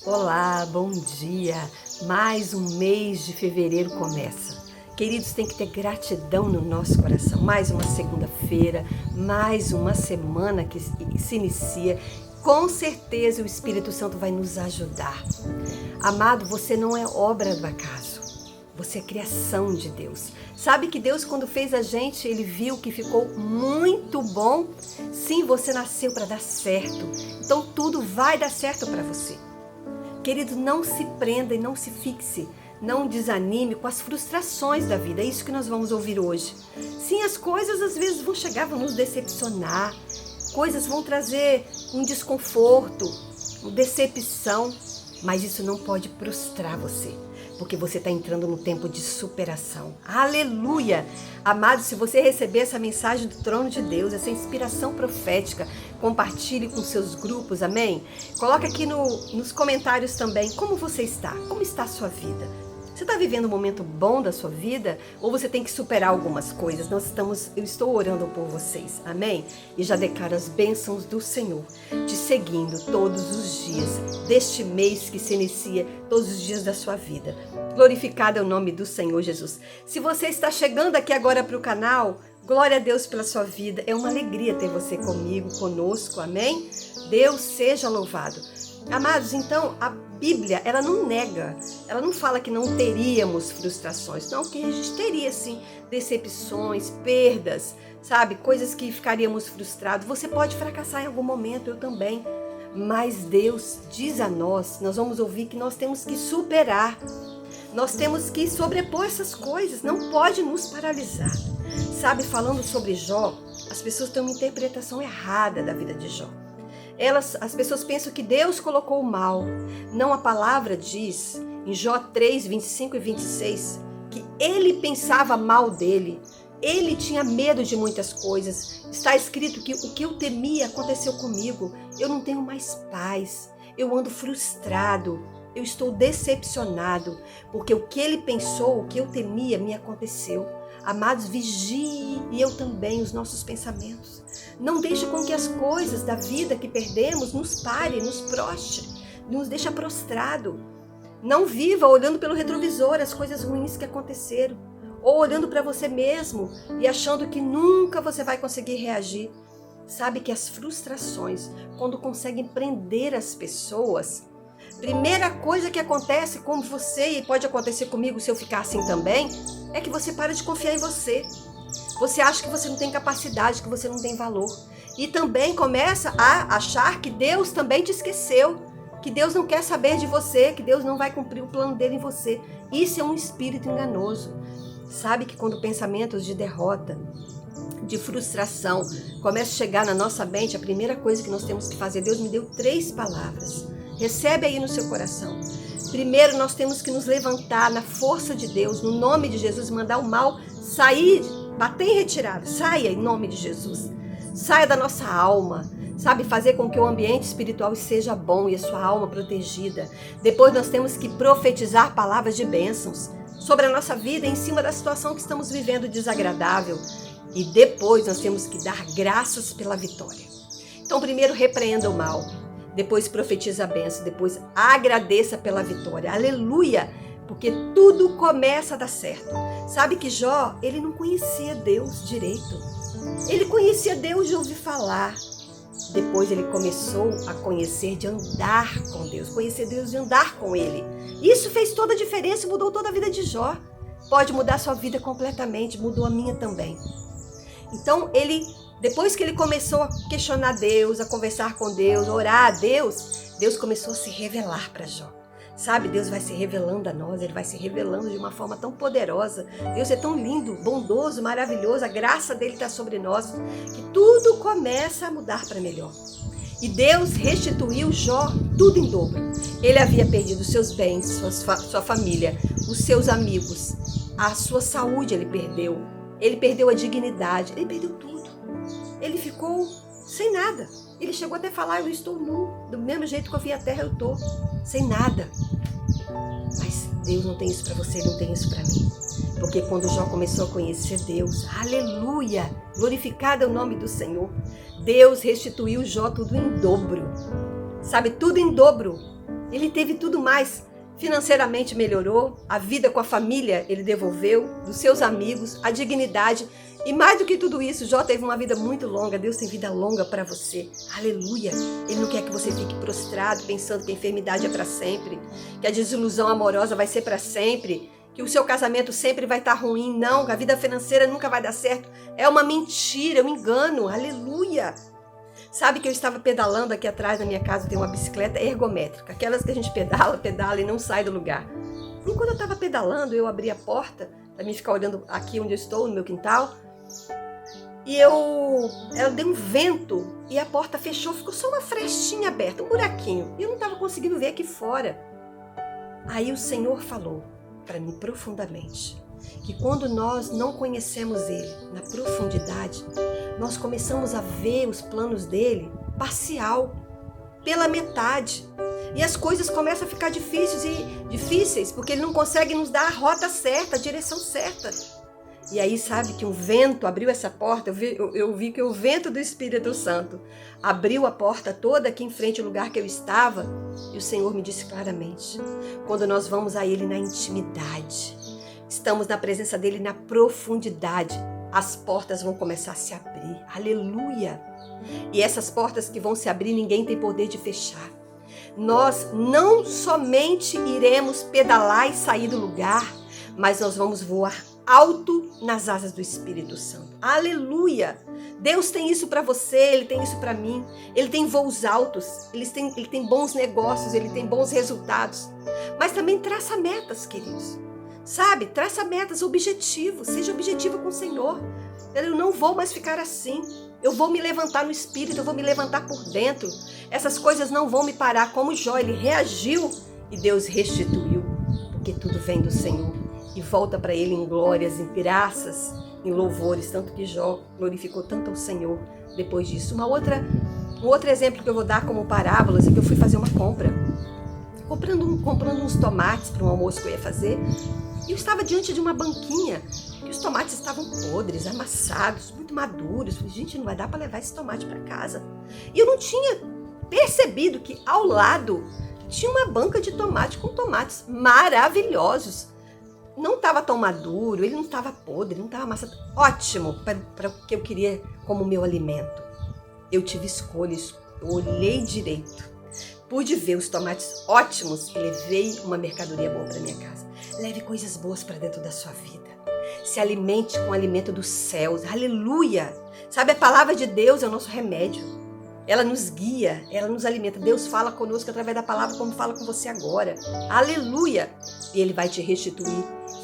Olá, bom dia! Mais um mês de fevereiro começa. Queridos, tem que ter gratidão no nosso coração. Mais uma segunda-feira, mais uma semana que se inicia. Com certeza o Espírito Santo vai nos ajudar. Amado, você não é obra do acaso. Você é criação de Deus. Sabe que Deus, quando fez a gente, Ele viu que ficou muito bom? Sim, você nasceu para dar certo. Então tudo vai dar certo para você. Querido, não se prenda e não se fixe, não desanime com as frustrações da vida. É isso que nós vamos ouvir hoje. Sim, as coisas às vezes vão chegar, vão nos decepcionar, coisas vão trazer um desconforto, uma decepção, mas isso não pode frustrar você, porque você está entrando no tempo de superação. Aleluia! Amado, se você receber essa mensagem do trono de Deus, essa inspiração profética, compartilhe com seus grupos, amém? Coloca aqui nos comentários também como você está, como está a sua vida. Você está vivendo um momento bom da sua vida ou você tem que superar algumas coisas? Eu estou orando por vocês, amém? E já declaro as bênçãos do Senhor, te seguindo todos os dias deste mês que se inicia, todos os dias da sua vida. Glorificado é o nome do Senhor Jesus. Se você está chegando aqui agora para o canal, glória a Deus pela sua vida. É uma alegria ter você comigo, conosco, amém? Deus seja louvado. Amados, então a Bíblia, ela não nega, ela não fala que não teríamos frustrações, não, que a gente teria sim decepções, perdas, sabe, coisas que ficaríamos frustrados. Você pode fracassar em algum momento, eu também, mas Deus diz a nós vamos ouvir que nós temos que superar, nós temos que sobrepor essas coisas, não pode nos paralisar. Sabe, falando sobre Jó, as pessoas têm uma interpretação errada da vida de Jó. As pessoas pensam que Deus colocou o mal. Não, a palavra diz em Jó 3, 25 e 26 que ele pensava mal dele. Ele tinha medo de muitas coisas. Está escrito que o que eu temia aconteceu comigo. Eu não tenho mais paz. Eu ando frustrado. Eu estou decepcionado. Porque o que ele pensou, o que eu temia, me aconteceu. Amados, vigie, e eu também, os nossos pensamentos. Não deixe com que as coisas da vida que perdemos nos pare, nos prostre, nos deixe prostrado. Não viva olhando pelo retrovisor as coisas ruins que aconteceram, ou olhando para você mesmo e achando que nunca você vai conseguir reagir. Sabe que as frustrações, quando conseguem prender as pessoas, primeira coisa que acontece com você, e pode acontecer comigo se eu ficar assim também, é que você para de confiar em você. Você acha que você não tem capacidade, que você não tem valor. E também começa a achar que Deus também te esqueceu, que Deus não quer saber de você, que Deus não vai cumprir o plano dele em você. Isso é um espírito enganoso. Sabe que quando pensamentos de derrota, de frustração, começam a chegar na nossa mente, a primeira coisa que nós temos que fazer, Deus me deu 3 palavras. Recebe aí no seu coração. Primeiro, nós temos que nos levantar na força de Deus, no nome de Jesus, mandar o mal sair, bater em retirada. Saia em nome de Jesus. Saia da nossa alma, sabe? Fazer com que o ambiente espiritual seja bom e a sua alma protegida. Depois nós temos que profetizar palavras de bênçãos sobre a nossa vida em cima da situação que estamos vivendo desagradável. E depois nós temos que dar graças pela vitória. Então, primeiro repreenda o mal. Depois profetiza a bênção, depois agradeça pela vitória. Aleluia! Porque tudo começa a dar certo. Sabe que Jó, ele não conhecia Deus direito. Ele conhecia Deus de ouvir falar. Depois ele começou a conhecer de andar com Deus. Conhecer Deus de andar com Ele. Isso fez toda a diferença e mudou toda a vida de Jó. Pode mudar sua vida completamente, mudou a minha também. Então depois que ele começou a questionar Deus, a conversar com Deus, a orar a Deus, Deus começou a se revelar para Jó. Sabe, Deus vai se revelando a nós, Ele vai se revelando de uma forma tão poderosa. Deus é tão lindo, bondoso, maravilhoso, a graça dEle está sobre nós, que tudo começa a mudar para melhor. E Deus restituiu Jó tudo em dobro. Ele havia perdido seus bens, sua família, os seus amigos, a sua saúde ele perdeu a dignidade, ele perdeu tudo. Ele ficou sem nada. Ele chegou até a falar, eu estou nu, do mesmo jeito que eu vi a terra, eu estou sem nada. Mas Deus não tem isso para você, não tem isso para mim. Porque quando Jó começou a conhecer Deus, aleluia, glorificado é o nome do Senhor, Deus restituiu Jó tudo em dobro. Sabe, tudo em dobro. Ele teve tudo mais. Financeiramente melhorou, a vida com a família ele devolveu, dos seus amigos, a dignidade. E mais do que tudo isso, Jó teve uma vida muito longa. Deus tem vida longa para você. Aleluia! Ele não quer que você fique prostrado, pensando que a enfermidade é para sempre, que a desilusão amorosa vai ser para sempre, que o seu casamento sempre vai estar ruim. Não, a vida financeira nunca vai dar certo. É uma mentira, é um engano. Aleluia! Sabe que eu estava pedalando aqui atrás da minha casa, tem uma bicicleta ergométrica, aquelas que a gente pedala e não sai do lugar. E quando eu estava pedalando, eu abri a porta para mim ficar olhando aqui onde eu estou, no meu quintal, e ela deu um vento e a porta fechou, ficou só uma frestinha aberta, um buraquinho, e eu não estava conseguindo ver aqui fora. Aí o Senhor falou para mim profundamente que quando nós não conhecemos Ele na profundidade, nós começamos a ver os planos dele parcial, pela metade. E as coisas começam a ficar difíceis, porque ele não consegue nos dar a rota certa, a direção certa. E aí sabe que um vento abriu essa porta, eu vi que o vento do Espírito Santo abriu a porta toda aqui em frente ao lugar que eu estava, e o Senhor me disse claramente, quando nós vamos a Ele na intimidade, estamos na presença dele na profundidade, as portas vão começar a se abrir. Aleluia! E essas portas que vão se abrir, ninguém tem poder de fechar. Nós não somente iremos pedalar e sair do lugar, mas nós vamos voar alto nas asas do Espírito Santo. Aleluia! Deus tem isso para você, Ele tem isso para mim. Ele tem voos altos, Ele tem bons negócios, Ele tem bons resultados. Mas também traça metas, queridos. Sabe, traça metas, objetivos, seja objetivo com o Senhor. Eu não vou mais ficar assim. Eu vou me levantar no espírito, eu vou me levantar por dentro. Essas coisas não vão me parar. Como Jó, ele reagiu e Deus restituiu. Porque tudo vem do Senhor e volta para ele em glórias, em graças, em louvores. Tanto que Jó glorificou tanto ao Senhor depois disso. Um outro exemplo que eu vou dar como parábolas é que eu fui fazer uma compra. Comprando uns tomates para um almoço que eu ia fazer. E eu estava diante de uma banquinha e os tomates estavam podres, amassados, muito maduros. Eu falei, gente, não vai dar para levar esse tomate para casa. E eu não tinha percebido que ao lado tinha uma banca de tomate com tomates maravilhosos. Não estava tão maduro, ele não estava podre, não estava amassado. Ótimo para o que eu queria como meu alimento. Eu tive escolhas, eu olhei direito. Pude ver os tomates ótimos e levei uma mercadoria boa para minha casa. Leve coisas boas para dentro da sua vida. Se alimente com o alimento dos céus. Aleluia! Sabe, a palavra de Deus é o nosso remédio. Ela nos guia, ela nos alimenta. Deus fala conosco através da palavra como fala com você agora. Aleluia! E Ele vai te restituir.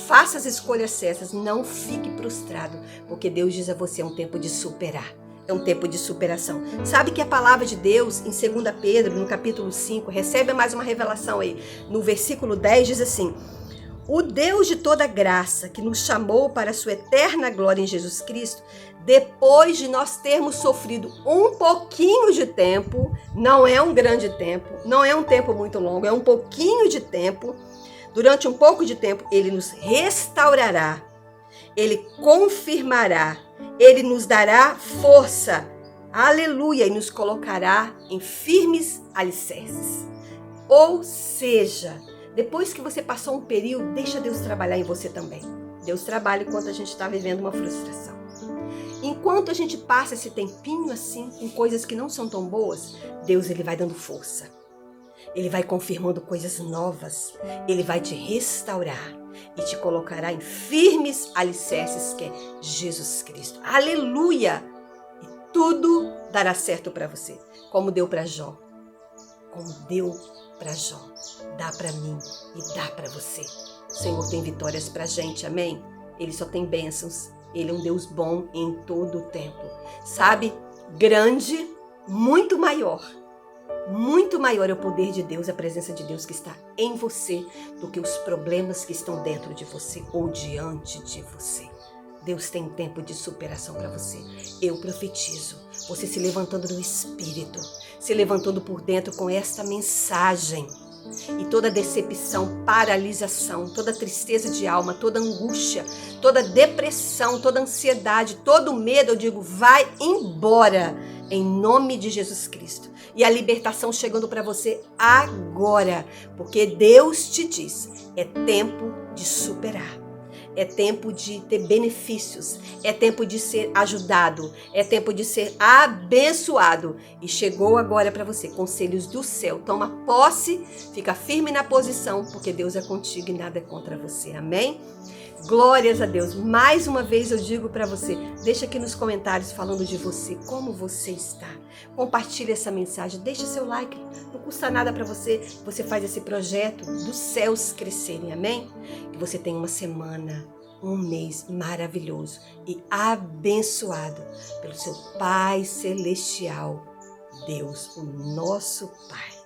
Faça as escolhas certas. Não fique prostrado, porque Deus diz a você, é um tempo de superar. É um tempo de superação. Sabe que a palavra de Deus, em 2 Pedro, no capítulo 5, recebe mais uma revelação aí. No versículo 10 diz assim, o Deus de toda graça, que nos chamou para a sua eterna glória em Jesus Cristo, depois de nós termos sofrido um pouquinho de tempo, não é um grande tempo, não é um tempo muito longo, é um pouquinho de tempo, durante um pouco de tempo, Ele nos restaurará, Ele confirmará, Ele nos dará força, aleluia, e nos colocará em firmes alicerces. Ou seja, depois que você passou um período, deixa Deus trabalhar em você também. Deus trabalha enquanto a gente está vivendo uma frustração. Enquanto a gente passa esse tempinho assim, em coisas que não são tão boas, Deus ele vai dando força. Ele vai confirmando coisas novas. Ele vai te restaurar e te colocará em firmes alicerces, que é Jesus Cristo. Aleluia! E tudo dará certo para você, como deu para Jó. Como deu para Jó, dá para mim e dá para você. O Senhor tem vitórias para a gente, amém? Ele só tem bênçãos. Ele é um Deus bom em todo o tempo. Sabe, grande, muito maior é o poder de Deus, a presença de Deus que está em você, do que os problemas que estão dentro de você ou diante de você. Deus tem tempo de superação para você. Eu profetizo, você se levantando no Espírito, se levantando por dentro com esta mensagem. E toda decepção, paralisação, toda tristeza de alma, toda angústia, toda depressão, toda ansiedade, todo medo, eu digo, vai embora em nome de Jesus Cristo. E a libertação chegando para você agora, porque Deus te diz, é tempo de superar. É tempo de ter benefícios, é tempo de ser ajudado, é tempo de ser abençoado. E chegou agora para você, conselhos do céu. Toma posse, fica firme na posição, porque Deus é contigo e nada é contra você. Amém? Glórias a Deus. Mais uma vez eu digo para você, deixa aqui nos comentários falando de você, como você está. Compartilhe essa mensagem, deixa seu like, não custa nada para você. Você faz esse projeto dos céus crescerem, amém? Que você tenha uma semana, um mês maravilhoso e abençoado pelo seu Pai Celestial, Deus, o nosso Pai.